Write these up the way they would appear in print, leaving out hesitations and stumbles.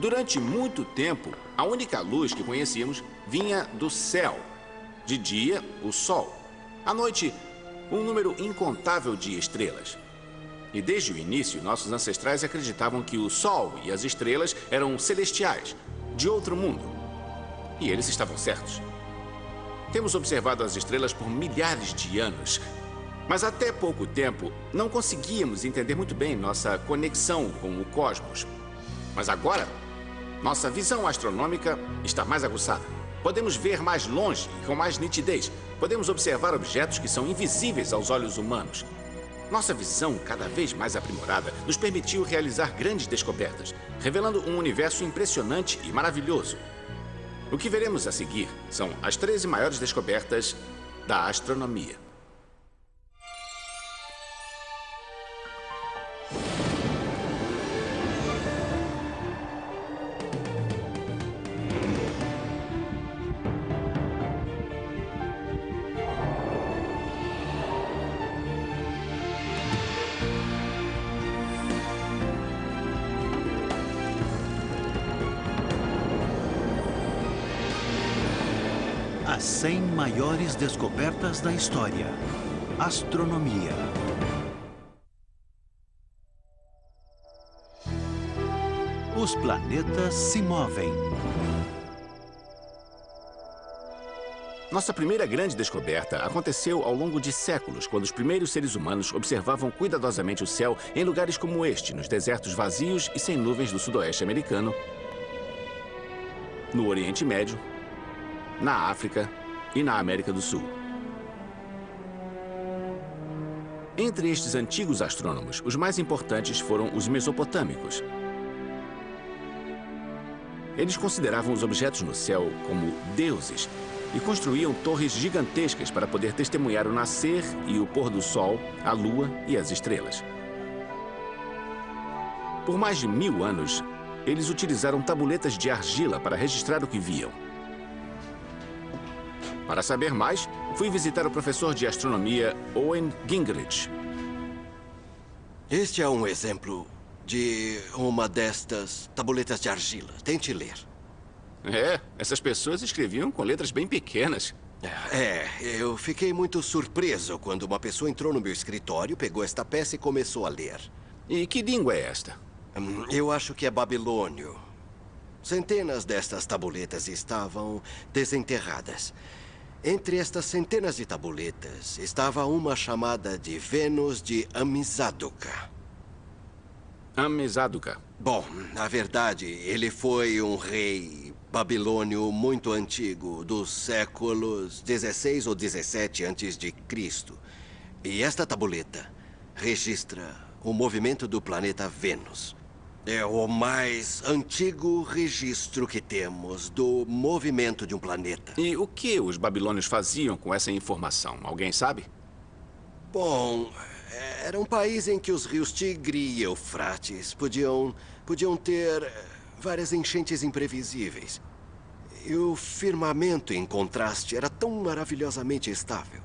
Durante muito tempo, a única luz que conhecíamos vinha do céu. De dia, o sol. À noite, um número incontável de estrelas. E desde o início, nossos ancestrais acreditavam que o sol e as estrelas eram celestiais, de outro mundo. E eles estavam certos. Temos observado as estrelas por milhares de anos, mas até pouco tempo não conseguíamos entender muito bem nossa conexão com o cosmos. Mas agora, nossa visão astronômica está mais aguçada. Podemos ver mais longe e com mais nitidez. Podemos observar objetos que são invisíveis aos olhos humanos. Nossa visão, cada vez mais aprimorada, nos permitiu realizar grandes descobertas, revelando um universo impressionante e maravilhoso. O que veremos a seguir são as 13 maiores descobertas da astronomia. As 100 maiores descobertas da história. Astronomia. Os planetas se movem. Nossa primeira grande descoberta aconteceu ao longo de séculos, quando os primeiros seres humanos observavam cuidadosamente o céu em lugares como este, nos desertos vazios e sem nuvens do sudoeste americano, no Oriente Médio, na África e na América do Sul. Entre estes antigos astrônomos, os mais importantes foram os mesopotâmicos. Eles consideravam os objetos no céu como deuses e construíam torres gigantescas para poder testemunhar o nascer e o pôr do sol, a lua e as estrelas. Por mais de 1000 anos, eles utilizaram tabuletas de argila para registrar o que viam. Para saber mais, fui visitar o professor de astronomia Owen Gingerich. Este é um exemplo de uma destas tabuletas de argila. Tente ler. Essas pessoas escreviam com letras bem pequenas. Eu fiquei muito surpreso quando uma pessoa entrou no meu escritório, pegou esta peça e começou a ler. E que língua é esta? Eu acho que é babilônio. Centenas destas tabuletas estavam desenterradas. Entre estas centenas de tabuletas estava uma chamada de Vênus de Amizāduqa. Amizāduqa. Bom, na verdade, ele foi um rei babilônio muito antigo, dos séculos 16 ou 17 a.C. E esta tabuleta registra o movimento do planeta Vênus. É o mais antigo registro que temos do movimento de um planeta. E o que os babilônios faziam com essa informação? Alguém sabe? Bom, era um país em que os rios Tigre e Eufrates podiam ter várias enchentes imprevisíveis. E o firmamento, em contraste, era tão maravilhosamente estável.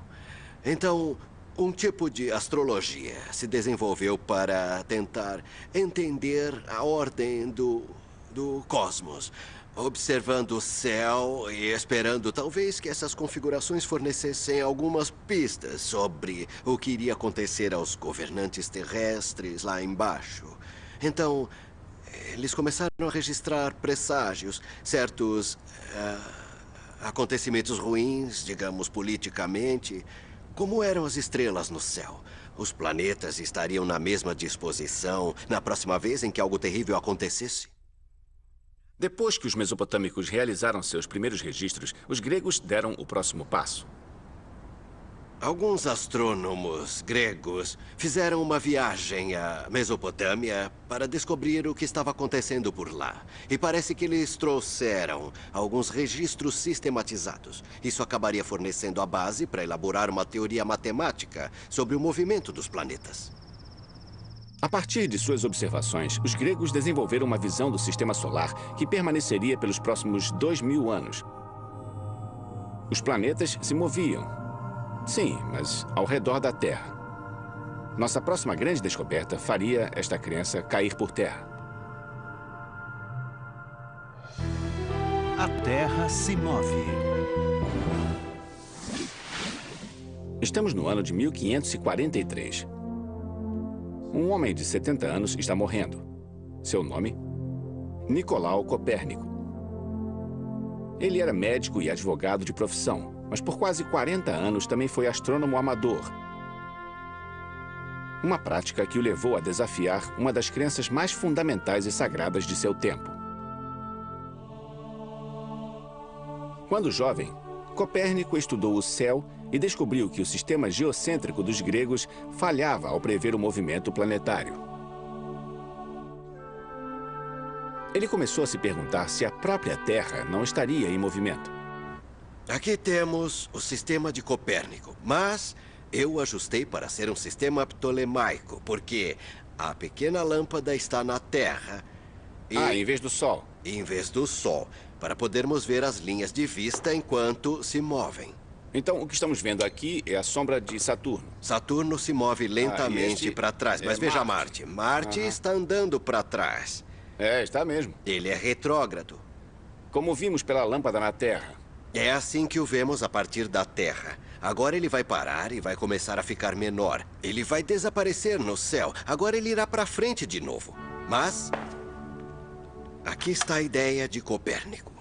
Então, um tipo de astrologia se desenvolveu para tentar entender a ordem do cosmos, observando o céu e esperando talvez que essas configurações fornecessem algumas pistas sobre o que iria acontecer aos governantes terrestres lá embaixo. Então, eles começaram a registrar presságios, certos acontecimentos ruins, digamos politicamente. Como eram as estrelas no céu? Os planetas estariam na mesma disposição na próxima vez em que algo terrível acontecesse? Depois que os mesopotâmicos realizaram seus primeiros registros, os gregos deram o próximo passo. Alguns astrônomos gregos fizeram uma viagem à Mesopotâmia para descobrir o que estava acontecendo por lá. E parece que eles trouxeram alguns registros sistematizados. Isso acabaria fornecendo a base para elaborar uma teoria matemática sobre o movimento dos planetas. A partir de suas observações, os gregos desenvolveram uma visão do sistema solar que permaneceria pelos próximos 2000 anos. Os planetas se moviam. Sim, mas ao redor da Terra. Nossa próxima grande descoberta faria esta crença cair por terra. A Terra se move. Estamos no ano de 1543. Um homem de 70 anos está morrendo. Seu nome? Nicolau Copérnico. Ele era médico e advogado de profissão, mas por quase 40 anos também foi astrônomo amador. Uma prática que o levou a desafiar uma das crenças mais fundamentais e sagradas de seu tempo. Quando jovem, Copérnico estudou o céu e descobriu que o sistema geocêntrico dos gregos falhava ao prever o movimento planetário. Ele começou a se perguntar se a própria Terra não estaria em movimento. Aqui temos o sistema de Copérnico, mas eu ajustei para ser um sistema ptolemaico, porque a pequena lâmpada está na Terra e... em vez do Sol. Em vez do Sol, para podermos ver as linhas de vista enquanto se movem. Então, o que estamos vendo aqui é a sombra de Saturno. Saturno se move lentamente para trás, mas veja Marte. Marte está andando para trás. Está mesmo. Ele é retrógrado. Como vimos pela lâmpada na Terra. É assim que o vemos a partir da Terra. Agora ele vai parar e vai começar a ficar menor. Ele vai desaparecer no céu. Agora ele irá para frente de novo. Mas aqui está a ideia de Copérnico.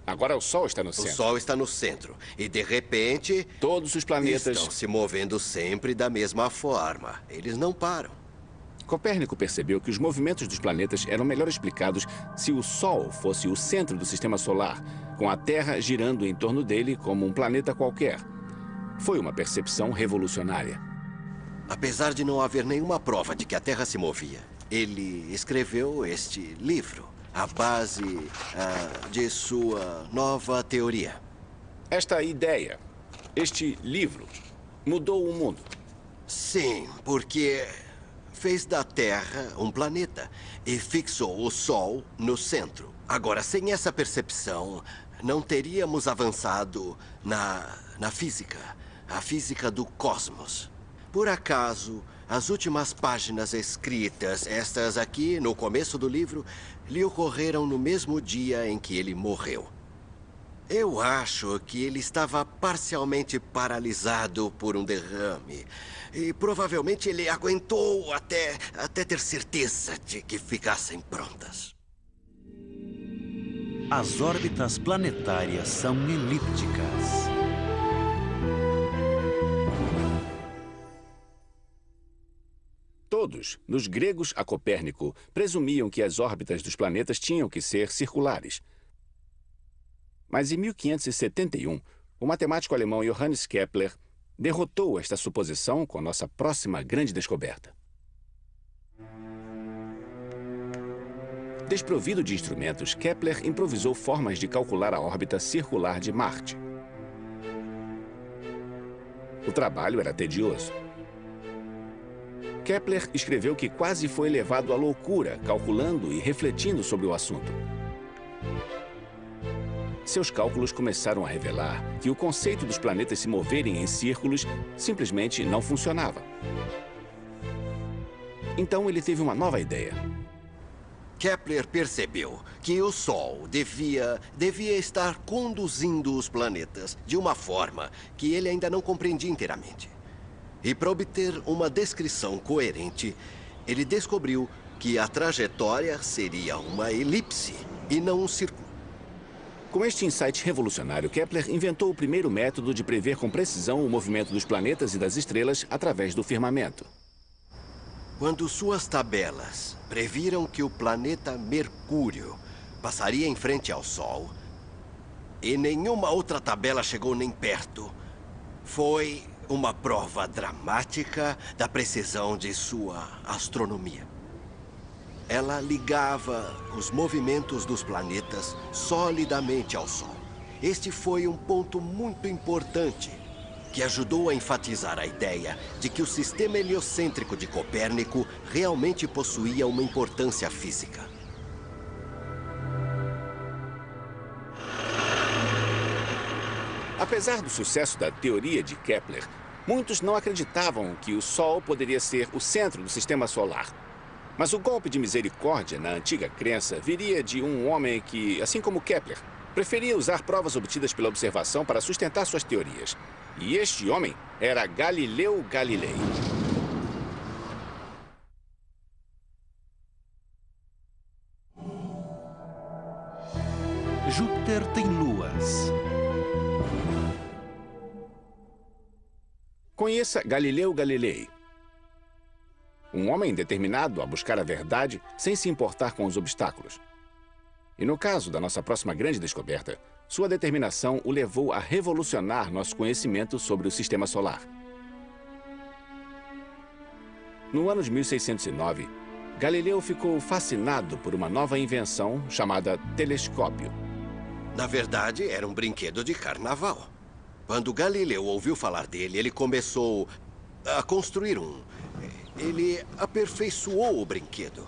Agora o Sol está no centro. O Sol está no centro. E de repente, todos os planetas estão se movendo sempre da mesma forma. Eles não param. Copérnico percebeu que os movimentos dos planetas eram melhor explicados se o Sol fosse o centro do sistema solar, com a Terra girando em torno dele como um planeta qualquer. Foi uma percepção revolucionária. Apesar de não haver nenhuma prova de que a Terra se movia, ele escreveu este livro, a base de sua nova teoria. Esta ideia, este livro, mudou o mundo. Sim, porque fez da Terra um planeta e fixou o Sol no centro. Agora, sem essa percepção, não teríamos avançado na física, a física do cosmos. Por acaso, as últimas páginas escritas, estas aqui, no começo do livro, lhe ocorreram no mesmo dia em que ele morreu. Eu acho que ele estava parcialmente paralisado por um derrame. E provavelmente ele aguentou até ter certeza de que ficassem prontas. As órbitas planetárias são elípticas. Todos, dos gregos a Copérnico, presumiam que as órbitas dos planetas tinham que ser circulares. Mas em 1571, o matemático alemão Johannes Kepler derrotou esta suposição com nossa próxima grande descoberta. Desprovido de instrumentos, Kepler improvisou formas de calcular a órbita circular de Marte. O trabalho era tedioso. Kepler escreveu que quase foi levado à loucura, calculando e refletindo sobre o assunto. Seus cálculos começaram a revelar que o conceito dos planetas se moverem em círculos simplesmente não funcionava. Então ele teve uma nova ideia. Kepler percebeu que o Sol devia estar conduzindo os planetas de uma forma que ele ainda não compreendia inteiramente. E para obter uma descrição coerente, ele descobriu que a trajetória seria uma elipse e não um círculo. Com este insight revolucionário, Kepler inventou o primeiro método de prever com precisão o movimento dos planetas e das estrelas através do firmamento. Quando suas tabelas previram que o planeta Mercúrio passaria em frente ao Sol, e nenhuma outra tabela chegou nem perto, foi uma prova dramática da precisão de sua astronomia. Ela ligava os movimentos dos planetas solidamente ao Sol. Este foi um ponto muito importante que ajudou a enfatizar a ideia de que o sistema heliocêntrico de Copérnico realmente possuía uma importância física. Apesar do sucesso da teoria de Kepler, muitos não acreditavam que o Sol poderia ser o centro do sistema solar. Mas o golpe de misericórdia na antiga crença viria de um homem que, assim como Kepler, preferia usar provas obtidas pela observação para sustentar suas teorias. E este homem era Galileu Galilei. Júpiter tem luas. Conheça Galileu Galilei. Um homem determinado a buscar a verdade sem se importar com os obstáculos. E no caso da nossa próxima grande descoberta, sua determinação o levou a revolucionar nosso conhecimento sobre o Sistema Solar. No ano de 1609, Galileu ficou fascinado por uma nova invenção chamada telescópio. Na verdade, era um brinquedo de carnaval. Quando Galileu ouviu falar dele, ele começou a construir um. Ele aperfeiçoou o brinquedo,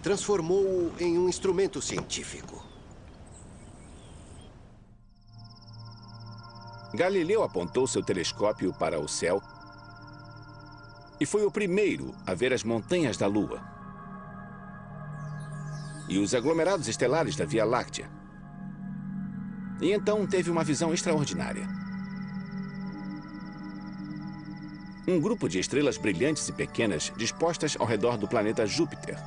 transformou-o em um instrumento científico. Galileu apontou seu telescópio para o céu e foi o primeiro a ver as montanhas da Lua e os aglomerados estelares da Via Láctea. E então teve uma visão extraordinária. Um grupo de estrelas brilhantes e pequenas dispostas ao redor do planeta Júpiter.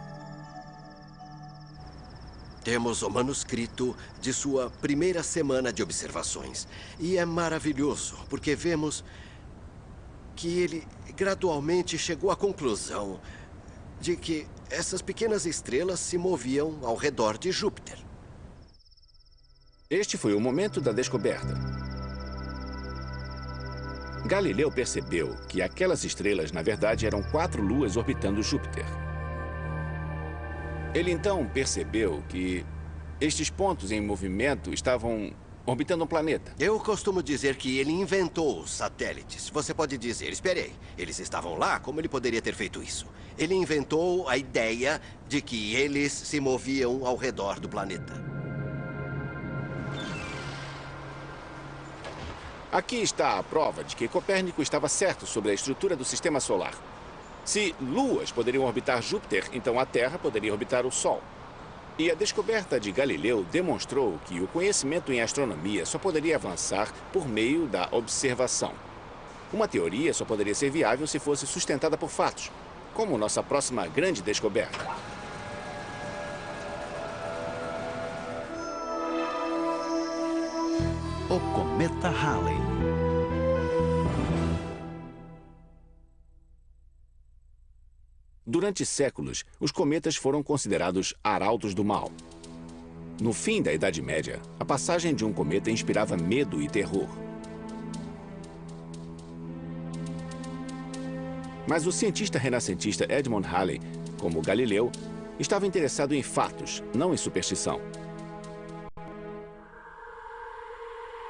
Temos o manuscrito de sua primeira semana de observações. E é maravilhoso, porque vemos que ele gradualmente chegou à conclusão de que essas pequenas estrelas se moviam ao redor de Júpiter. Este foi o momento da descoberta. Galileu percebeu que aquelas estrelas, na verdade, eram 4 luas orbitando Júpiter. Ele então percebeu que estes pontos em movimento estavam orbitando um planeta. Eu costumo dizer que ele inventou os satélites. Você pode dizer, espere aí, eles estavam lá? Como ele poderia ter feito isso? Ele inventou a ideia de que eles se moviam ao redor do planeta. Aqui está a prova de que Copérnico estava certo sobre a estrutura do Sistema Solar. Se luas poderiam orbitar Júpiter, então a Terra poderia orbitar o Sol. E a descoberta de Galileu demonstrou que o conhecimento em astronomia só poderia avançar por meio da observação. Uma teoria só poderia ser viável se fosse sustentada por fatos, como nossa próxima grande descoberta. O cometa Halley. Durante séculos, os cometas foram considerados arautos do mal. No fim da Idade Média, a passagem de um cometa inspirava medo e terror. Mas o cientista renascentista Edmund Halley, como Galileu, estava interessado em fatos, não em superstição.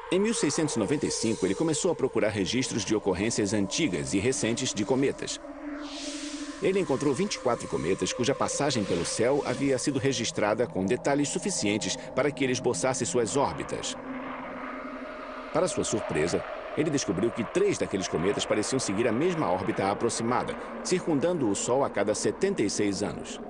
Em 1695, ele começou a procurar registros de ocorrências antigas e recentes de cometas. Ele encontrou 24 cometas cuja passagem pelo céu havia sido registrada com detalhes suficientes para que ele esboçasse suas órbitas. Para sua surpresa, ele descobriu que 3 daqueles cometas pareciam seguir a mesma órbita aproximada, circundando o Sol a cada 76 anos.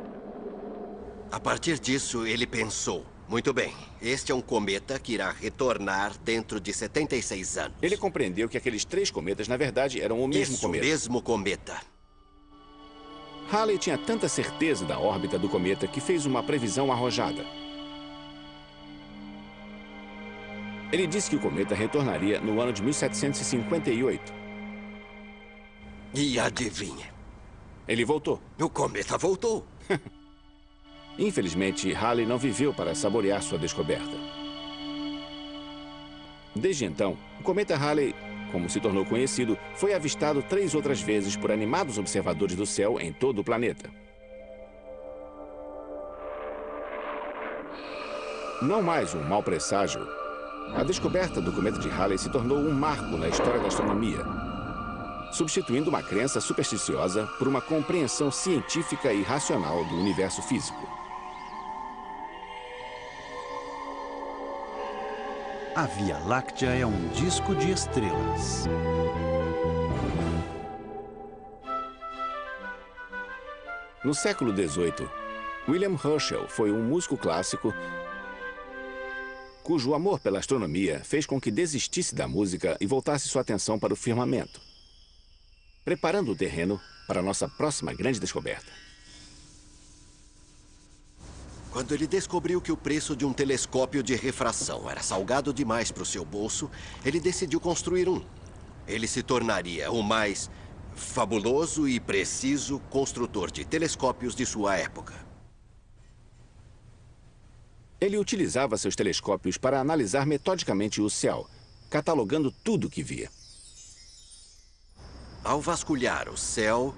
A partir disso, ele pensou, muito bem, este é um cometa que irá retornar dentro de 76 anos. Ele compreendeu que aqueles 3 cometas, na verdade, eram o mesmo cometa. Isso, mesmo cometa. Halley tinha tanta certeza da órbita do cometa que fez uma previsão arrojada. Ele disse que o cometa retornaria no ano de 1758. E adivinha? Ele voltou. O cometa voltou. Infelizmente, Halley não viveu para saborear sua descoberta. Desde então, o cometa Halley, como se tornou conhecido, foi avistado 3 outras vezes por animados observadores do céu em todo o planeta. Não mais um mau presságio, a descoberta do cometa de Halley se tornou um marco na história da astronomia, substituindo uma crença supersticiosa por uma compreensão científica e racional do universo físico. A Via Láctea é um disco de estrelas. No século XVIII, William Herschel foi um músico clássico cujo amor pela astronomia fez com que desistisse da música e voltasse sua atenção para o firmamento, preparando o terreno para nossa próxima grande descoberta. Quando ele descobriu que o preço de um telescópio de refração era salgado demais para o seu bolso, ele decidiu construir um. Ele se tornaria o mais fabuloso e preciso construtor de telescópios de sua época. Ele utilizava seus telescópios para analisar metodicamente o céu, catalogando tudo o que via. Ao vasculhar o céu,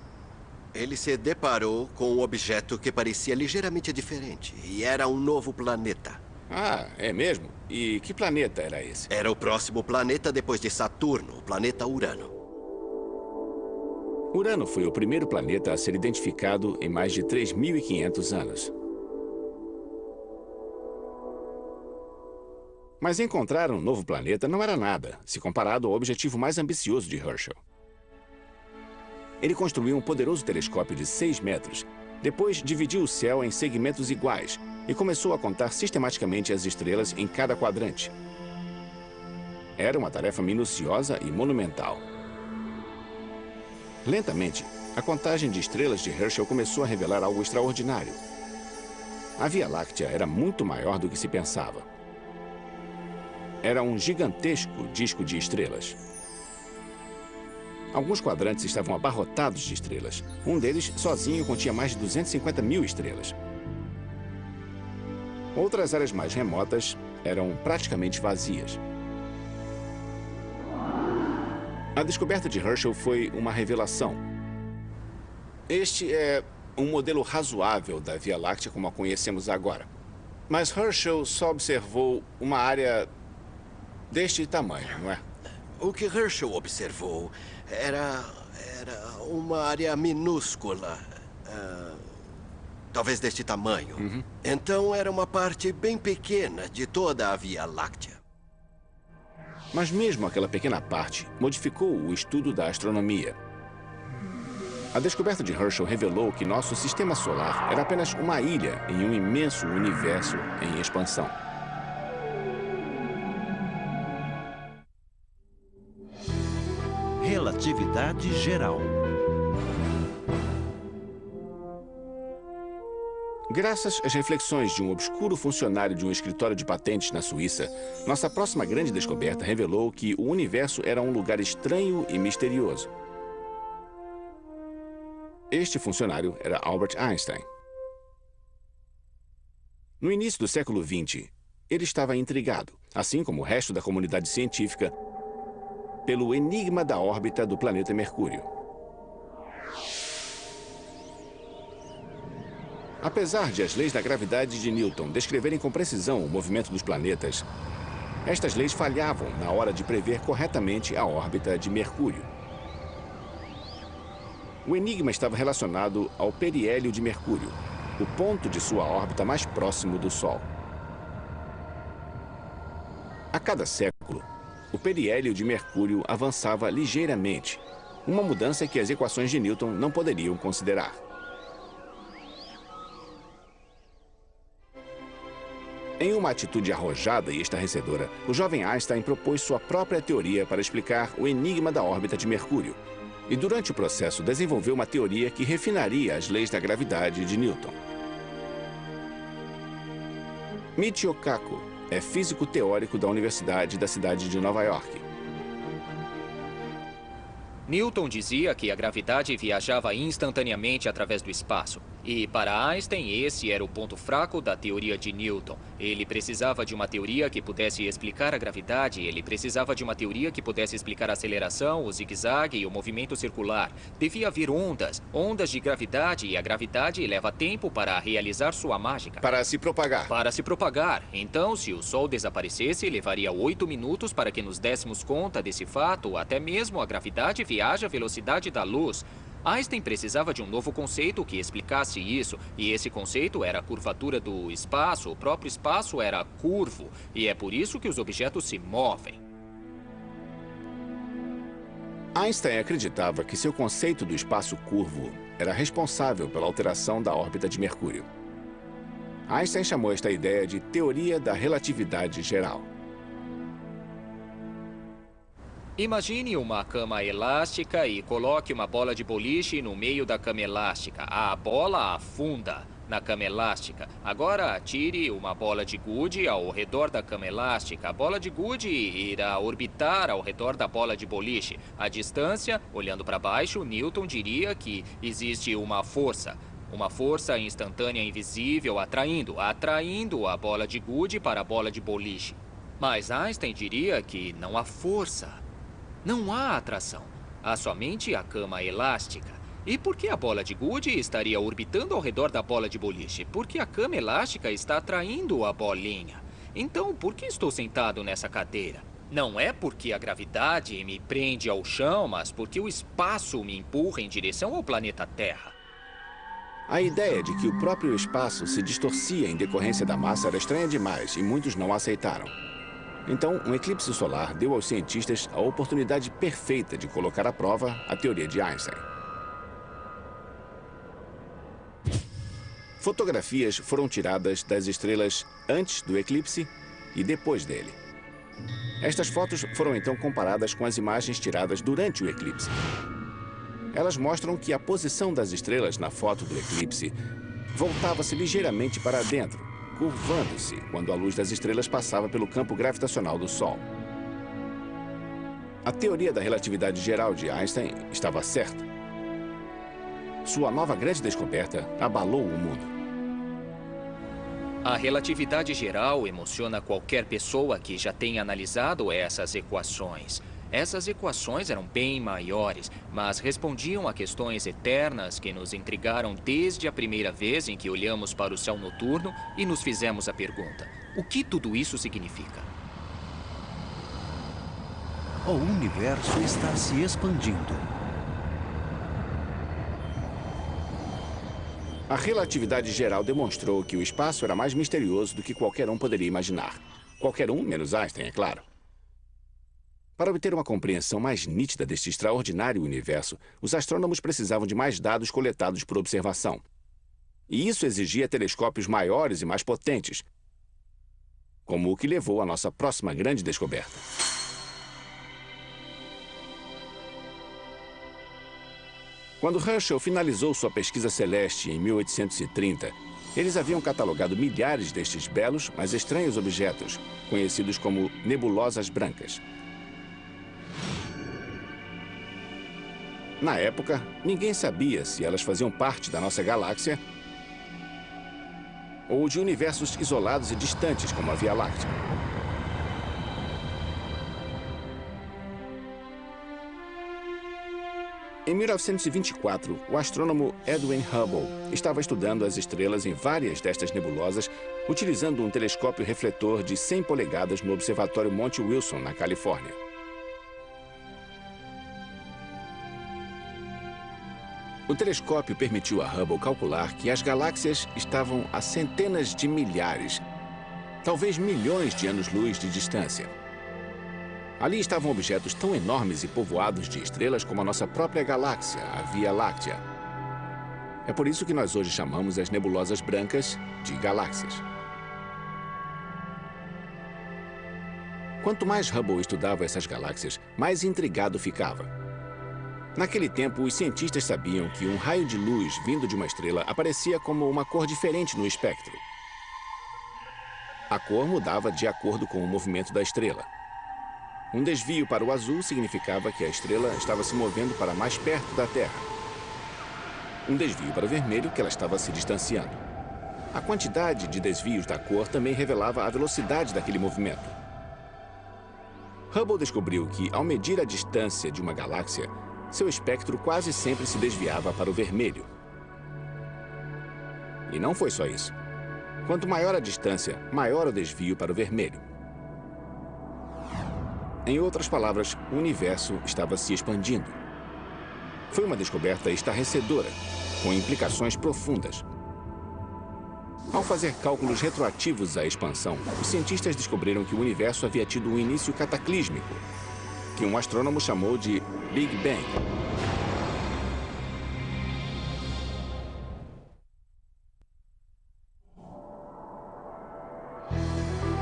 ele se deparou com um objeto que parecia ligeiramente diferente, e era um novo planeta. Ah, é mesmo? E que planeta era esse? Era o próximo planeta depois de Saturno, o planeta Urano. Urano foi o primeiro planeta a ser identificado em mais de 3.500 anos. Mas encontrar um novo planeta não era nada, se comparado ao objetivo mais ambicioso de Herschel. Ele construiu um poderoso telescópio de 6 metros, depois dividiu o céu em segmentos iguais e começou a contar sistematicamente as estrelas em cada quadrante. Era uma tarefa minuciosa e monumental. Lentamente, a contagem de estrelas de Herschel começou a revelar algo extraordinário. A Via Láctea era muito maior do que se pensava. Era um gigantesco disco de estrelas. Alguns quadrantes estavam abarrotados de estrelas. Um deles, sozinho, continha mais de 250 mil estrelas. Outras áreas mais remotas eram praticamente vazias. A descoberta de Herschel foi uma revelação. Este é um modelo razoável da Via Láctea como a conhecemos agora. Mas Herschel só observou uma área deste tamanho, não é? O que Herschel observou era uma área minúscula, talvez deste tamanho. Então era uma parte bem pequena de toda a Via Láctea. Mas mesmo aquela pequena parte modificou o estudo da astronomia. A descoberta de Herschel revelou que nosso sistema solar era apenas uma ilha em um imenso universo em expansão. Relatividade geral. Graças às reflexões de um obscuro funcionário de um escritório de patentes na Suíça, nossa próxima grande descoberta revelou que o universo era um lugar estranho e misterioso. Este funcionário era Albert Einstein. No início do século XX, ele estava intrigado, assim como o resto da comunidade científica, pelo enigma da órbita do planeta Mercúrio. Apesar de as leis da gravidade de Newton descreverem com precisão o movimento dos planetas, estas leis falhavam na hora de prever corretamente a órbita de Mercúrio. O enigma estava relacionado ao periélio de Mercúrio, o ponto de sua órbita mais próximo do Sol. A cada século, o periélio de Mercúrio avançava ligeiramente, uma mudança que as equações de Newton não poderiam considerar. Em uma atitude arrojada e estarrecedora, o jovem Einstein propôs sua própria teoria para explicar o enigma da órbita de Mercúrio. E durante o processo desenvolveu uma teoria que refinaria as leis da gravidade de Newton. Michio Kaku é físico teórico da Universidade da cidade de Nova York. Newton dizia que a gravidade viajava instantaneamente através do espaço. E, para Einstein, esse era o ponto fraco da teoria de Newton. Ele precisava de uma teoria que pudesse explicar a gravidade, ele precisava de uma teoria que pudesse explicar a aceleração, o zigue-zague e o movimento circular. Devia haver ondas, ondas de gravidade, e a gravidade leva tempo para realizar sua mágica. Para se propagar. Para se propagar. Então, se o Sol desaparecesse, levaria 8 minutos para que nos dessemos conta desse fato, até mesmo a gravidade viaja à velocidade da luz. Einstein precisava de um novo conceito que explicasse isso, e esse conceito era a curvatura do espaço. O próprio espaço era curvo, e é por isso que os objetos se movem. Einstein acreditava que seu conceito do espaço curvo era responsável pela alteração da órbita de Mercúrio. Einstein chamou esta ideia de teoria da relatividade geral. Imagine uma cama elástica e coloque uma bola de boliche no meio da cama elástica. A bola afunda na cama elástica. Agora atire uma bola de gude ao redor da cama elástica. A bola de gude irá orbitar ao redor da bola de boliche. A distância, olhando para baixo, Newton diria que existe uma força instantânea invisível atraindo a bola de gude para a bola de boliche. Mas Einstein diria que não há força. Não há atração. Há somente a cama elástica. E por que a bola de gude estaria orbitando ao redor da bola de boliche? Porque a cama elástica está atraindo a bolinha. Então, por que estou sentado nessa cadeira? Não é porque a gravidade me prende ao chão, mas porque o espaço me empurra em direção ao planeta Terra. A ideia de que o próprio espaço se distorcia em decorrência da massa era estranha demais e muitos não a aceitaram. Então, um eclipse solar deu aos cientistas a oportunidade perfeita de colocar à prova a teoria de Einstein. Fotografias foram tiradas das estrelas antes do eclipse e depois dele. Estas fotos foram então comparadas com as imagens tiradas durante o eclipse. Elas mostram que a posição das estrelas na foto do eclipse voltava-se ligeiramente para dentro, curvando-se quando a luz das estrelas passava pelo campo gravitacional do Sol. A teoria da relatividade geral de Einstein estava certa. Sua nova grande descoberta abalou o mundo. A relatividade geral emociona qualquer pessoa que já tenha analisado essas equações. Essas equações eram bem maiores, mas respondiam a questões eternas que nos intrigaram desde a primeira vez em que olhamos para o céu noturno e nos fizemos a pergunta: o que tudo isso significa? O universo está se expandindo. A relatividade geral demonstrou que o espaço era mais misterioso do que qualquer um poderia imaginar. Qualquer um, menos Einstein, é claro. Para obter uma compreensão mais nítida deste extraordinário universo, os astrônomos precisavam de mais dados coletados por observação. E isso exigia telescópios maiores e mais potentes, como o que levou à nossa próxima grande descoberta. Quando Herschel finalizou sua pesquisa celeste em 1830, eles haviam catalogado milhares destes belos, mas estranhos objetos, conhecidos como nebulosas brancas. Na época, ninguém sabia se elas faziam parte da nossa galáxia ou de universos isolados e distantes, como a Via Láctea. Em 1924, o astrônomo Edwin Hubble estava estudando as estrelas em várias destas nebulosas, utilizando um telescópio refletor de 100 polegadas no Observatório Monte Wilson, na Califórnia. O telescópio permitiu a Hubble calcular que as galáxias estavam a centenas de milhares, talvez milhões de anos-luz de distância. Ali estavam objetos tão enormes e povoados de estrelas como a nossa própria galáxia, a Via Láctea. É por isso que nós hoje chamamos as nebulosas brancas de galáxias. Quanto mais Hubble estudava essas galáxias, mais intrigado ficava. Naquele tempo, os cientistas sabiam que um raio de luz vindo de uma estrela aparecia como uma cor diferente no espectro. A cor mudava de acordo com o movimento da estrela. Um desvio para o azul significava que a estrela estava se movendo para mais perto da Terra. Um desvio para o vermelho, que ela estava se distanciando. A quantidade de desvios da cor também revelava a velocidade daquele movimento. Hubble descobriu que, ao medir a distância de uma galáxia, seu espectro quase sempre se desviava para o vermelho. E não foi só isso. Quanto maior a distância, maior o desvio para o vermelho. Em outras palavras, o universo estava se expandindo. Foi uma descoberta estarrecedora, com implicações profundas. Ao fazer cálculos retroativos à expansão, os cientistas descobriram que o universo havia tido um início cataclísmico, que um astrônomo chamou de Big Bang.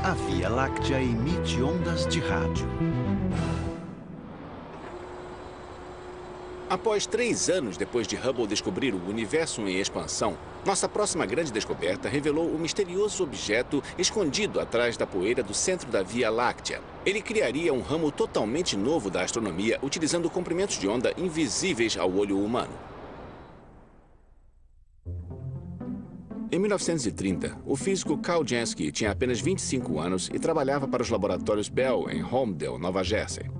A Via Láctea emite ondas de rádio. Após 3 anos depois de Hubble descobrir o universo em expansão, nossa próxima grande descoberta revelou o misterioso objeto escondido atrás da poeira do centro da Via Láctea. Ele criaria um ramo totalmente novo da astronomia, utilizando comprimentos de onda invisíveis ao olho humano. Em 1930, o físico Carl Jansky tinha apenas 25 anos e trabalhava para os laboratórios Bell em Holmdel, Nova Jersey.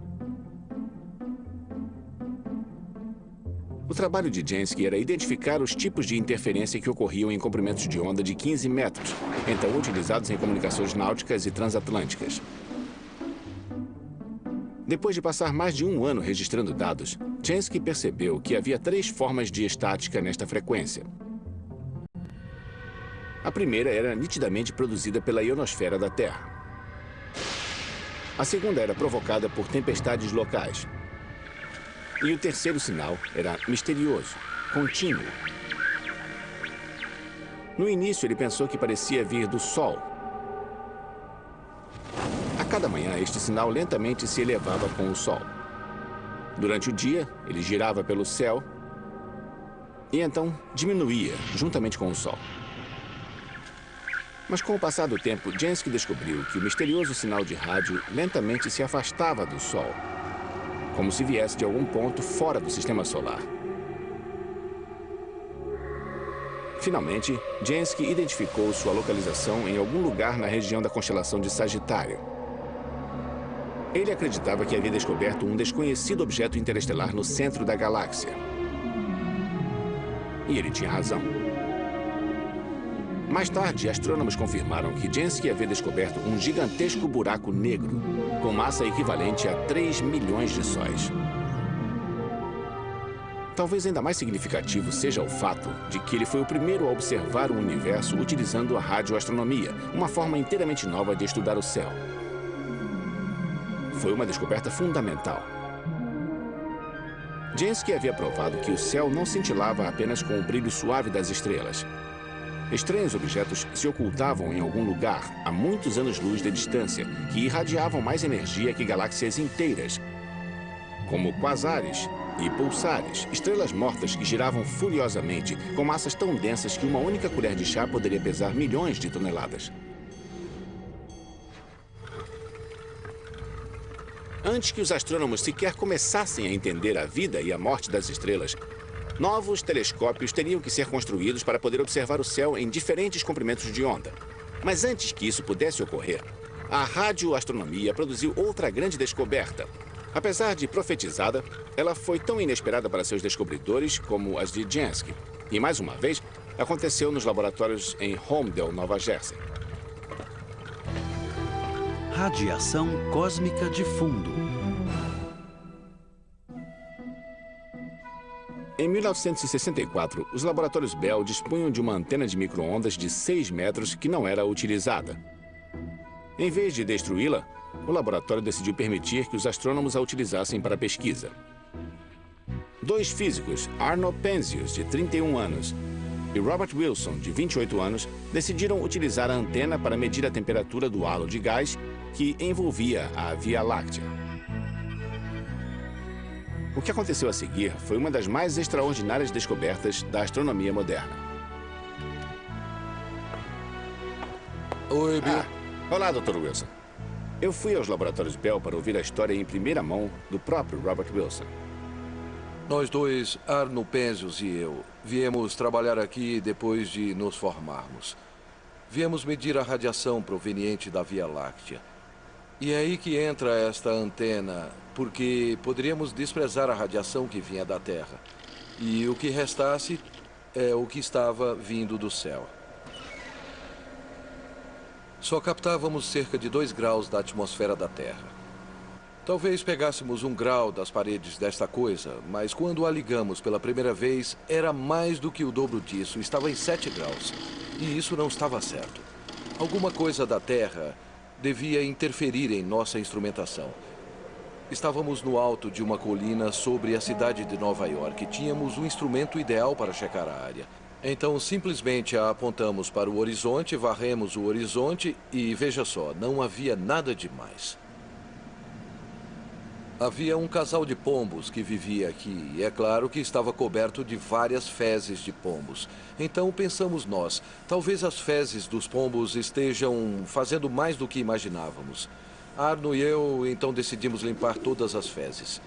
O trabalho de Jansky era identificar os tipos de interferência que ocorriam em comprimentos de onda de 15 metros, então utilizados em comunicações náuticas e transatlânticas. Depois de passar mais de 1 ano registrando dados, Jansky percebeu que havia 3 formas de estática nesta frequência. A primeira era nitidamente produzida pela ionosfera da Terra. A segunda era provocada por tempestades locais. E o terceiro sinal era misterioso, contínuo. No início, ele pensou que parecia vir do Sol. A cada manhã, este sinal lentamente se elevava com o Sol. Durante o dia, ele girava pelo céu e então diminuía juntamente com o Sol. Mas com o passar do tempo, Jansky descobriu que o misterioso sinal de rádio lentamente se afastava do Sol, como se viesse de algum ponto fora do sistema solar. Finalmente, Jansky identificou sua localização em algum lugar na região da constelação de Sagitário. Ele acreditava que havia descoberto um desconhecido objeto interestelar no centro da galáxia. E ele tinha razão. Mais tarde, astrônomos confirmaram que Jansky havia descoberto um gigantesco buraco negro, com massa equivalente a 3 milhões de sóis. Talvez ainda mais significativo seja o fato de que ele foi o primeiro a observar o universo utilizando a radioastronomia, uma forma inteiramente nova de estudar o céu. Foi uma descoberta fundamental. Jansky havia provado que o céu não cintilava apenas com o brilho suave das estrelas. Estranhos objetos se ocultavam em algum lugar a muitos anos-luz de distância, que irradiavam mais energia que galáxias inteiras, como quasares e pulsares, estrelas mortas que giravam furiosamente, com massas tão densas que uma única colher de chá poderia pesar milhões de toneladas. Antes que os astrônomos sequer começassem a entender a vida e a morte das estrelas, novos telescópios teriam que ser construídos para poder observar o céu em diferentes comprimentos de onda. Mas antes que isso pudesse ocorrer, a radioastronomia produziu outra grande descoberta. Apesar de profetizada, ela foi tão inesperada para seus descobridores como as de Jansky. E, mais uma vez, aconteceu nos laboratórios em Holmdel, Nova Jersey. Radiação cósmica de fundo. Em 1964, os laboratórios Bell dispunham de uma antena de micro-ondas de 6 metros que não era utilizada. Em vez de destruí-la, o laboratório decidiu permitir que os astrônomos a utilizassem para pesquisa. 2 físicos, Arno Penzias, de 31 anos, e Robert Wilson, de 28 anos, decidiram utilizar a antena para medir a temperatura do halo de gás que envolvia a Via Láctea. O que aconteceu a seguir foi uma das mais extraordinárias descobertas da astronomia moderna. Oi, Bill. Olá, Dr. Wilson. Eu fui aos laboratórios Bell para ouvir a história em primeira mão do próprio Robert Wilson. Nós dois, Arno Penzias e eu, viemos trabalhar aqui depois de nos formarmos. Viemos medir a radiação proveniente da Via Láctea. E é aí que entra esta antena, porque poderíamos desprezar a radiação que vinha da Terra. E o que restasse é o que estava vindo do céu. Só captávamos cerca de 2 graus da atmosfera da Terra. Talvez pegássemos 1 grau das paredes desta coisa, mas quando a ligamos pela primeira vez, era mais do que o dobro disso, estava em 7 graus. E isso não estava certo. Alguma coisa da Terra devia interferir em nossa instrumentação. Estávamos no alto de uma colina sobre a cidade de Nova York. Tínhamos o instrumento ideal para checar a área. Então, simplesmente a apontamos para o horizonte, varremos o horizonte e, veja só, não havia nada demais. Havia um casal de pombos que vivia aqui e é claro que estava coberto de várias fezes de pombos. Então pensamos nós, talvez as fezes dos pombos estejam fazendo mais do que imaginávamos. Arno e eu então decidimos limpar todas as fezes.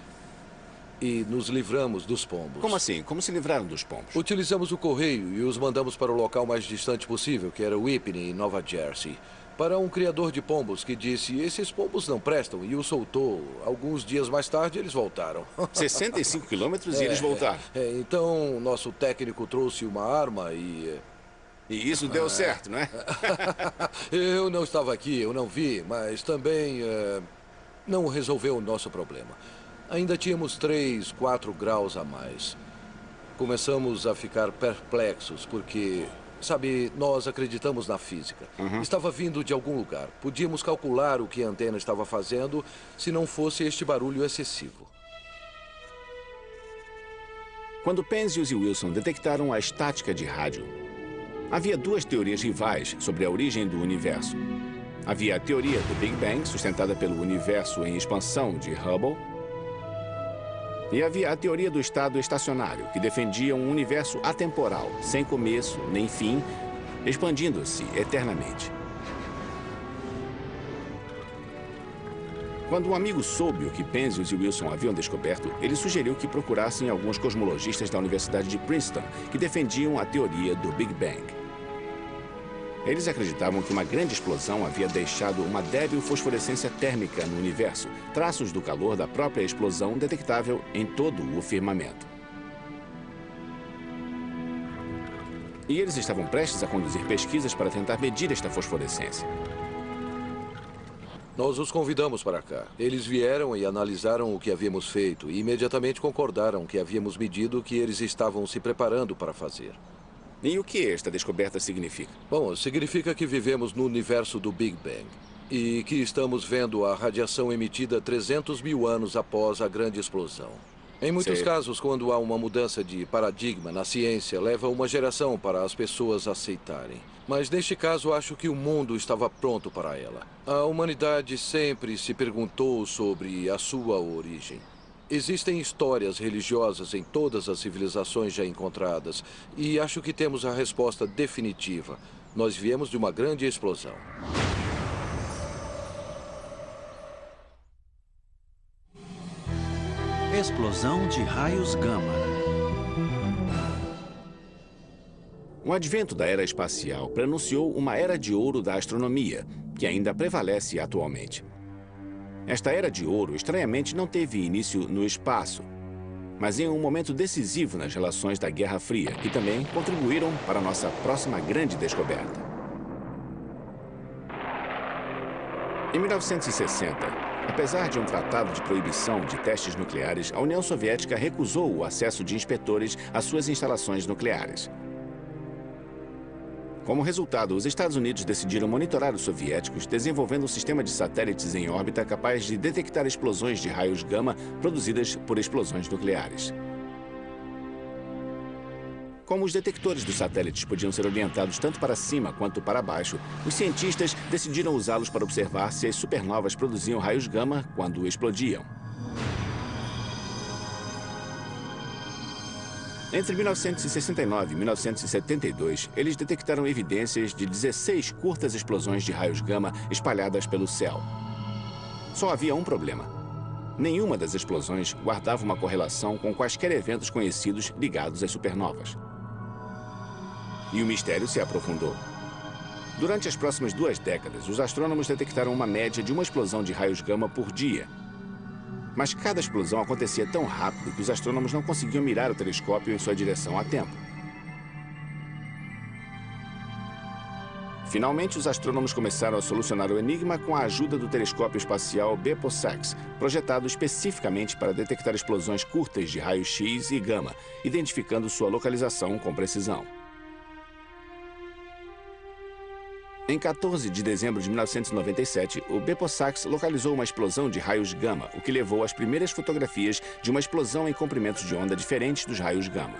E nos livramos dos pombos. Como assim? Como se livraram dos pombos? Utilizamos o correio e os mandamos para o local mais distante possível, que era Whippany, em Nova Jersey. Para um criador de pombos que disse, esses pombos não prestam, e o soltou. Alguns dias mais tarde, eles voltaram. 65 quilômetros e eles voltaram. Então, nosso técnico trouxe uma arma e... E isso deu certo, não é? Eu não estava aqui, eu não vi, mas também não resolveu o nosso problema. Ainda tínhamos 3, 4 graus a mais. Começamos a ficar perplexos, porque... Sabe, nós acreditamos na física. Estava vindo de algum lugar. Podíamos calcular o que a antena estava fazendo se não fosse este barulho excessivo. Quando Penzias e Wilson detectaram a estática de rádio, havia duas teorias rivais sobre a origem do universo. Havia a teoria do Big Bang, sustentada pelo universo em expansão de Hubble, e havia a teoria do estado estacionário, que defendia um universo atemporal, sem começo nem fim, expandindo-se eternamente. Quando um amigo soube o que Penzias e Wilson haviam descoberto, ele sugeriu que procurassem alguns cosmologistas da Universidade de Princeton, que defendiam a teoria do Big Bang. Eles acreditavam que uma grande explosão havia deixado uma débil fosforescência térmica no universo, traços do calor da própria explosão detectável em todo o firmamento. E eles estavam prestes a conduzir pesquisas para tentar medir esta fosforescência. Nós os convidamos para cá. Eles vieram e analisaram o que havíamos feito e imediatamente concordaram que havíamos medido o que eles estavam se preparando para fazer. E o que esta descoberta significa? Bom, significa que vivemos no universo do Big Bang e que estamos vendo a radiação emitida 300 mil anos após a grande explosão. Em muitos casos, quando há uma mudança de paradigma na ciência, leva uma geração para as pessoas aceitarem. Mas neste caso, acho que o mundo estava pronto para ela. A humanidade sempre se perguntou sobre a sua origem. Existem histórias religiosas em todas as civilizações já encontradas, e acho que temos a resposta definitiva. Nós viemos de uma grande explosão. Explosão de raios gama. O advento da era espacial prenunciou uma era de ouro da astronomia, que ainda prevalece atualmente. Esta era de ouro, estranhamente, não teve início no espaço, mas em um momento decisivo nas relações da Guerra Fria, que também contribuíram para a nossa próxima grande descoberta. Em 1960, apesar de um tratado de proibição de testes nucleares, a União Soviética recusou o acesso de inspetores às suas instalações nucleares. Como resultado, os Estados Unidos decidiram monitorar os soviéticos, desenvolvendo um sistema de satélites em órbita capaz de detectar explosões de raios gama produzidas por explosões nucleares. Como os detectores dos satélites podiam ser orientados tanto para cima quanto para baixo, os cientistas decidiram usá-los para observar se as supernovas produziam raios gama quando explodiam. Entre 1969 e 1972, eles detectaram evidências de 16 curtas explosões de raios gama espalhadas pelo céu. Só havia um problema. Nenhuma das explosões guardava uma correlação com quaisquer eventos conhecidos ligados às supernovas. E o mistério se aprofundou. Durante as próximas 2 décadas, os astrônomos detectaram uma média de uma explosão de raios gama por dia. Mas cada explosão acontecia tão rápido que os astrônomos não conseguiam mirar o telescópio em sua direção a tempo. Finalmente, os astrônomos começaram a solucionar o enigma com a ajuda do telescópio espacial Bepo-Sax, projetado especificamente para detectar explosões curtas de raios X e gama, identificando sua localização com precisão. Em 14 de dezembro de 1997, o Beposax localizou uma explosão de raios gama, o que levou às primeiras fotografias de uma explosão em comprimentos de onda diferentes dos raios gama.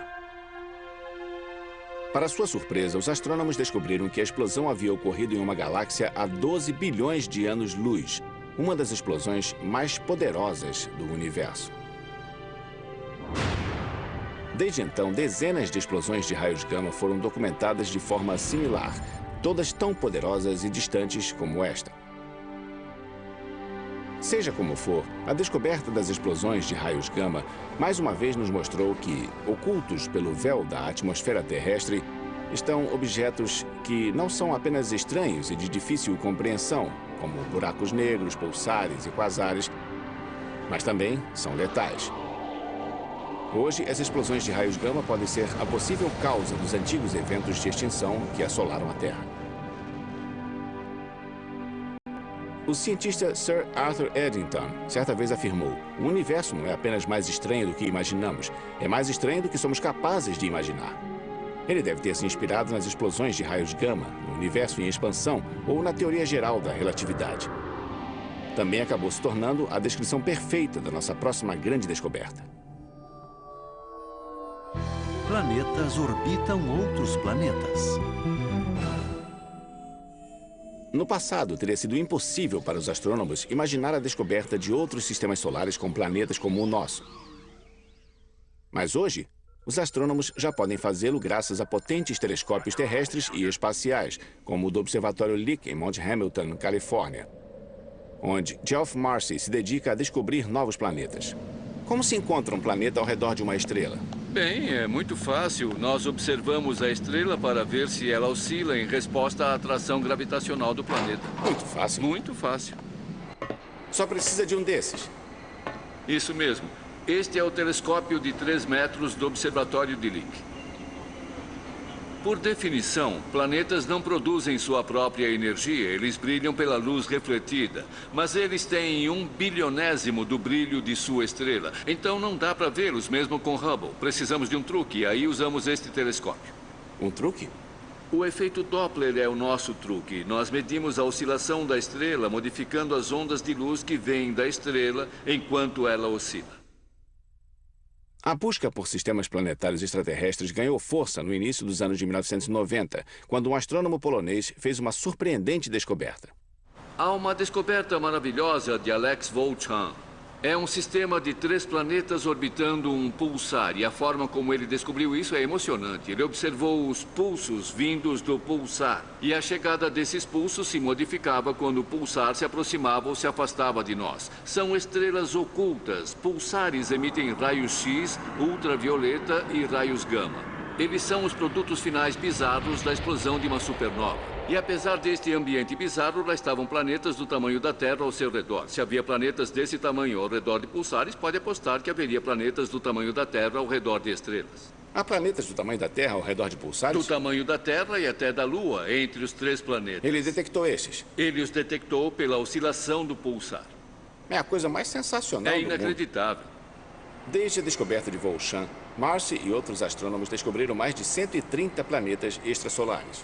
Para sua surpresa, os astrônomos descobriram que a explosão havia ocorrido em uma galáxia há 12 bilhões de anos-luz, uma das explosões mais poderosas do universo. Desde então, dezenas de explosões de raios gama foram documentadas de forma similar, todas tão poderosas e distantes como esta. Seja como for, a descoberta das explosões de raios gama mais uma vez nos mostrou que, ocultos pelo véu da atmosfera terrestre, estão objetos que não são apenas estranhos e de difícil compreensão, como buracos negros, pulsares e quasares, mas também são letais. Hoje, as explosões de raios gama podem ser a possível causa dos antigos eventos de extinção que assolaram a Terra. O cientista Sir Arthur Eddington certa vez afirmou: o universo não é apenas mais estranho do que imaginamos, é mais estranho do que somos capazes de imaginar. Ele deve ter se inspirado nas explosões de raios gama, no universo em expansão ou na teoria geral da relatividade. Também acabou se tornando a descrição perfeita da nossa próxima grande descoberta. Planetas orbitam outros planetas. No passado, teria sido impossível para os astrônomos imaginar a descoberta de outros sistemas solares com planetas como o nosso. Mas hoje, os astrônomos já podem fazê-lo graças a potentes telescópios terrestres e espaciais, como o do Observatório Lick em Mount Hamilton, Califórnia, onde Geoff Marcy se dedica a descobrir novos planetas. Como se encontra um planeta ao redor de uma estrela? Bem, é muito fácil. Nós observamos a estrela para ver se ela oscila em resposta à atração gravitacional do planeta. Muito fácil. Muito fácil. Só precisa de um desses. Isso mesmo. Este é o telescópio de 3 metros do Observatório de Lick. Por definição, planetas não produzem sua própria energia, eles brilham pela luz refletida. Mas eles têm 1/1000º do brilho de sua estrela. Então não dá para vê-los mesmo com Hubble. Precisamos de um truque, e aí usamos este telescópio. Um truque? O efeito Doppler é o nosso truque. Nós medimos a oscilação da estrela, modificando as ondas de luz que vêm da estrela enquanto ela oscila. A busca por sistemas planetários extraterrestres ganhou força no início dos anos de 1990, quando um astrônomo polonês fez uma surpreendente descoberta. Há uma descoberta maravilhosa de Alex Volchan. É um sistema de 3 planetas orbitando um pulsar, e a forma como ele descobriu isso é emocionante. Ele observou os pulsos vindos do pulsar, e a chegada desses pulsos se modificava quando o pulsar se aproximava ou se afastava de nós. São estrelas ocultas. Pulsares emitem raios X, ultravioleta e raios gama. Eles são os produtos finais bizarros da explosão de uma supernova. E apesar deste ambiente bizarro, lá estavam planetas do tamanho da Terra ao seu redor. Se havia planetas desse tamanho ao redor de pulsares, pode apostar que haveria planetas do tamanho da Terra ao redor de estrelas. Há planetas do tamanho da Terra ao redor de pulsares? Do tamanho da Terra e até da Lua, entre os 3 planetas. Ele detectou estes? Ele os detectou pela oscilação do pulsar. É a coisa mais sensacional É do mundo. inacreditável. Desde a descoberta de Volchan, Marcy e outros astrônomos descobriram mais de 130 planetas extrasolares.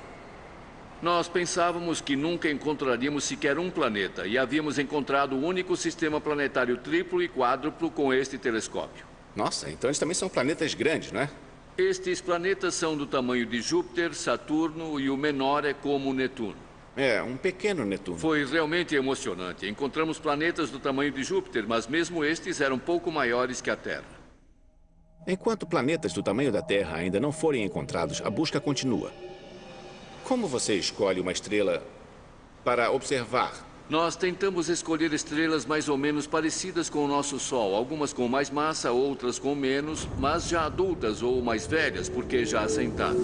Nós pensávamos que nunca encontraríamos sequer um planeta e havíamos encontrado o único sistema planetário triplo e quádruplo com este telescópio. Nossa, então eles também são planetas grandes, não é? Estes planetas são do tamanho de Júpiter, Saturno e o menor é como Netuno. É, um pequeno Netuno. Foi realmente emocionante. Encontramos planetas do tamanho de Júpiter, mas mesmo estes eram pouco maiores que a Terra. Enquanto planetas do tamanho da Terra ainda não forem encontrados, a busca continua. Como você escolhe uma estrela para observar? Nós tentamos escolher estrelas mais ou menos parecidas com o nosso Sol, algumas com mais massa, outras com menos, mas já adultas ou mais velhas, porque já assentadas.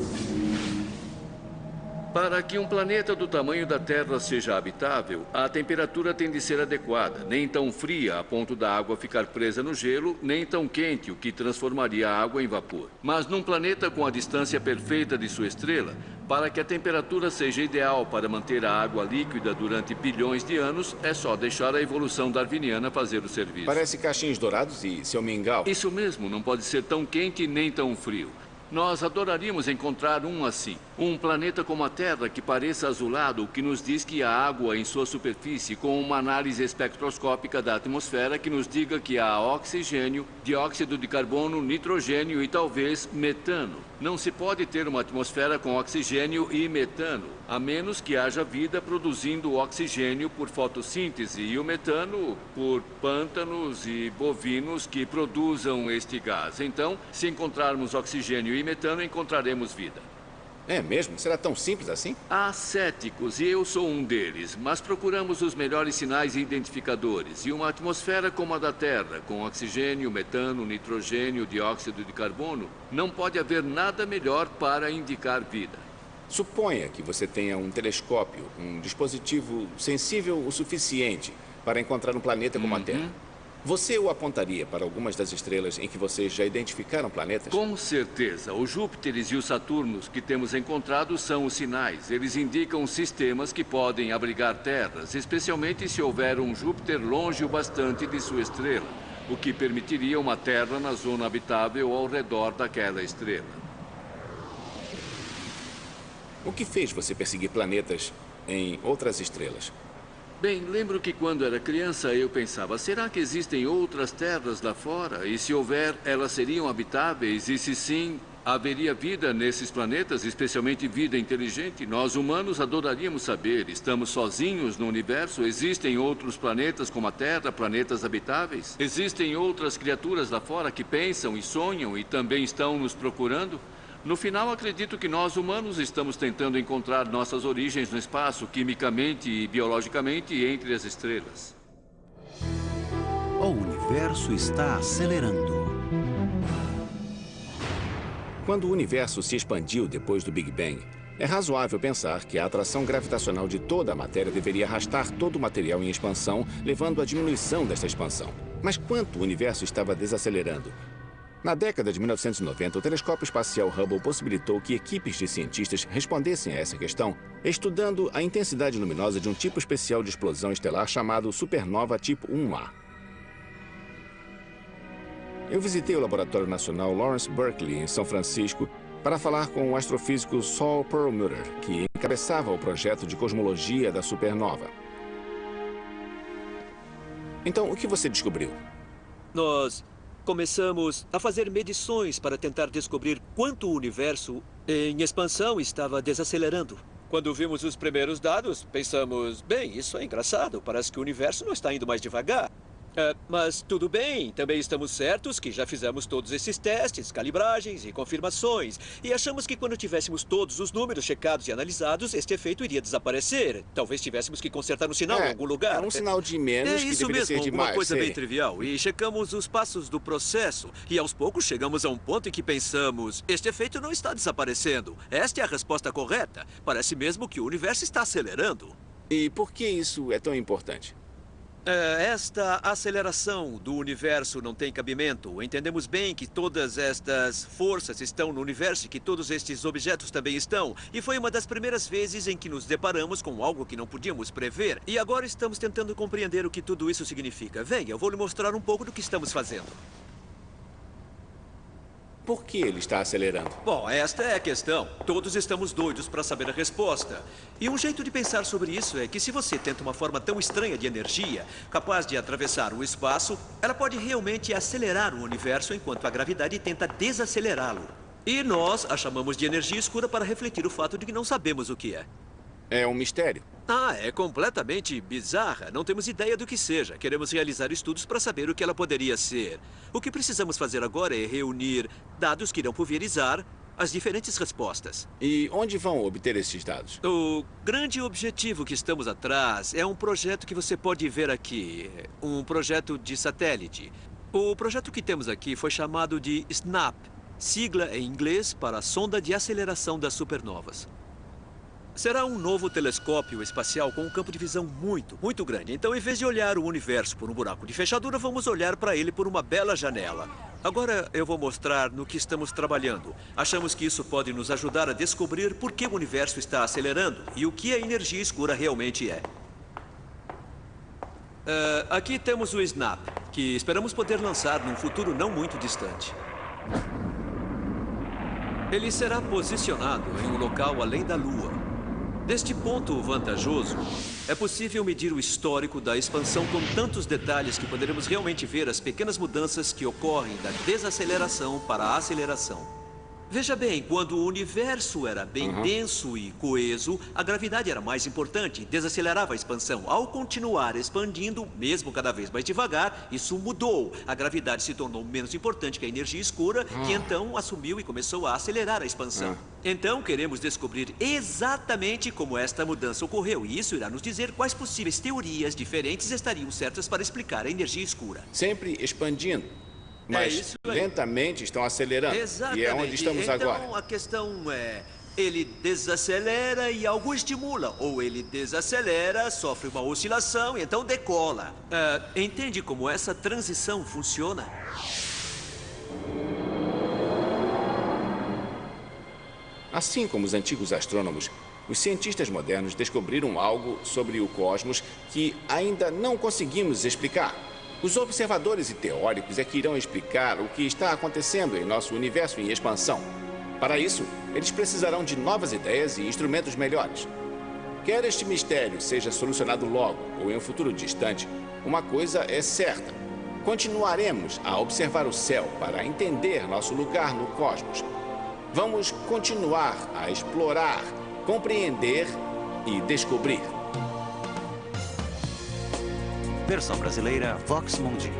Para que um planeta do tamanho da Terra seja habitável, a temperatura tem de ser adequada, nem tão fria a ponto da água ficar presa no gelo, nem tão quente, o que transformaria a água em vapor. Mas num planeta com a distância perfeita de sua estrela, para que a temperatura seja ideal para manter a água líquida durante bilhões de anos, é só deixar a evolução darwiniana fazer o serviço. Parece cachinhos dourados e seu mingau. Isso mesmo, não pode ser tão quente nem tão frio. Nós adoraríamos encontrar um assim. Um planeta como a Terra que pareça azulado, o que nos diz que há água em sua superfície, com uma análise espectroscópica da atmosfera que nos diga que há oxigênio, dióxido de carbono, nitrogênio e talvez metano. Não se pode ter uma atmosfera com oxigênio e metano, a menos que haja vida produzindo oxigênio por fotossíntese e o metano por pântanos e bovinos que produzam este gás. Então, se encontrarmos oxigênio e metano, encontraremos vida. É mesmo? Será tão simples assim? Há céticos, e eu sou um deles, mas procuramos os melhores sinais identificadores. E uma atmosfera como a da Terra, com oxigênio, metano, nitrogênio, dióxido de carbono, não pode haver nada melhor para indicar vida. Suponha que você tenha um telescópio, um dispositivo sensível o suficiente para encontrar um planeta como a Terra. Você o apontaria para algumas das estrelas em que vocês já identificaram planetas? Com certeza. Os Júpiteres e os Saturnos que temos encontrado são os sinais. Eles indicam sistemas que podem abrigar terras, especialmente se houver um Júpiter longe o bastante de sua estrela, o que permitiria uma terra na zona habitável ao redor daquela estrela. O que fez você perseguir planetas em outras estrelas? Bem, lembro que quando era criança eu pensava, será que existem outras terras lá fora? E se houver, elas seriam habitáveis? E se sim, haveria vida nesses planetas, especialmente vida inteligente? Nós humanos adoraríamos saber, estamos sozinhos no universo? Existem outros planetas como a Terra, planetas habitáveis? Existem outras criaturas lá fora que pensam e sonham e também estão nos procurando? No final, acredito que nós, humanos, estamos tentando encontrar nossas origens no espaço, quimicamente e biologicamente, entre as estrelas. O universo está acelerando. Quando o universo se expandiu depois do Big Bang, é razoável pensar que a atração gravitacional de toda a matéria deveria arrastar todo o material em expansão, levando à diminuição desta expansão. Mas quanto o universo estava desacelerando? Na década de 1990, o telescópio espacial Hubble possibilitou que equipes de cientistas respondessem a essa questão, estudando a intensidade luminosa de um tipo especial de explosão estelar chamado supernova tipo 1A. Eu visitei o Laboratório Nacional Lawrence Berkeley, em São Francisco, para falar com o astrofísico Saul Perlmutter, que encabeçava o projeto de cosmologia da supernova. Então, o que você descobriu? Nós começamos a fazer medições para tentar descobrir quanto o universo em expansão estava desacelerando. Quando vimos os primeiros dados, pensamos, bem, isso é engraçado, parece que o universo não está indo mais devagar. Mas tudo bem, também estamos certos que já fizemos todos esses testes, calibragens e confirmações. E achamos que quando tivéssemos todos os números checados e analisados, este efeito iria desaparecer. Talvez tivéssemos que consertar um sinal em algum lugar. É um sinal de menos que isso deveria mesmo, ser demais. uma coisa sei. bem trivial. E checamos os passos do processo. E aos poucos chegamos a um ponto em que pensamos, este efeito não está desaparecendo. Esta é a resposta correta. Parece mesmo que o universo está acelerando. E por que isso é tão importante? Esta aceleração do universo não tem cabimento. Entendemos bem que todas estas forças estão no universo e que todos estes objetos também estão. E foi uma das primeiras vezes em que nos deparamos com algo que não podíamos prever. E agora estamos tentando compreender o que tudo isso significa. Venha, eu vou lhe mostrar um pouco do que estamos fazendo. Por que ele está acelerando? Bom, esta é a questão. Todos estamos doidos para saber a resposta. E um jeito de pensar sobre isso é que se você tenta uma forma tão estranha de energia, capaz de atravessar o espaço, ela pode realmente acelerar o universo enquanto a gravidade tenta desacelerá-lo. E nós a chamamos de energia escura para refletir o fato de que não sabemos o que é. É um mistério. É completamente bizarra. Não temos ideia do que seja. Queremos realizar estudos para saber o que ela poderia ser. O que precisamos fazer agora é reunir dados que irão pulverizar as diferentes respostas. E onde vão obter esses dados? O grande objetivo que estamos atrás é um projeto que você pode ver aqui. Um projeto de satélite. O projeto que temos aqui foi chamado de SNAP, sigla em inglês para Sonda de Aceleração das Supernovas. Será um novo telescópio espacial com um campo de visão muito grande. Então, em vez de olhar o universo por um buraco de fechadura, vamos olhar para ele por uma bela janela. Agora, eu vou mostrar no que estamos trabalhando. Achamos que isso pode nos ajudar a descobrir por que o universo está acelerando e o que a energia escura realmente é. Aqui temos o SNAP, que esperamos poder lançar num futuro não muito distante. Ele será posicionado em um local além da Lua. Deste ponto vantajoso, é possível medir o histórico da expansão com tantos detalhes que poderemos realmente ver as pequenas mudanças que ocorrem da desaceleração para a aceleração. Veja bem, quando o universo era bem denso e coeso, a gravidade era mais importante, desacelerava a expansão. Ao continuar expandindo, mesmo cada vez mais devagar, isso mudou. A gravidade se tornou menos importante que a energia escura, que então assumiu e começou a acelerar a expansão. Então, queremos descobrir exatamente como esta mudança ocorreu, e isso irá nos dizer quais possíveis teorias diferentes estariam certas para explicar a energia escura. Sempre expandindo. Mas isso aí. lentamente estão acelerando. Exatamente. E é onde estamos então, agora. Então, a questão é... Ele desacelera e algo estimula. Ou ele desacelera, sofre uma oscilação e então decola. Entende como essa transição funciona? Assim como os antigos astrônomos, os cientistas modernos descobriram algo sobre o cosmos que ainda não conseguimos explicar. Os observadores e teóricos é que irão explicar o que está acontecendo em nosso universo em expansão. Para isso, eles precisarão de novas ideias e instrumentos melhores. Quer este mistério seja solucionado logo ou em um futuro distante, uma coisa é certa. Continuaremos a observar o céu para entender nosso lugar no cosmos. Vamos continuar a explorar, compreender e descobrir. Versão brasileira Vox Mundi.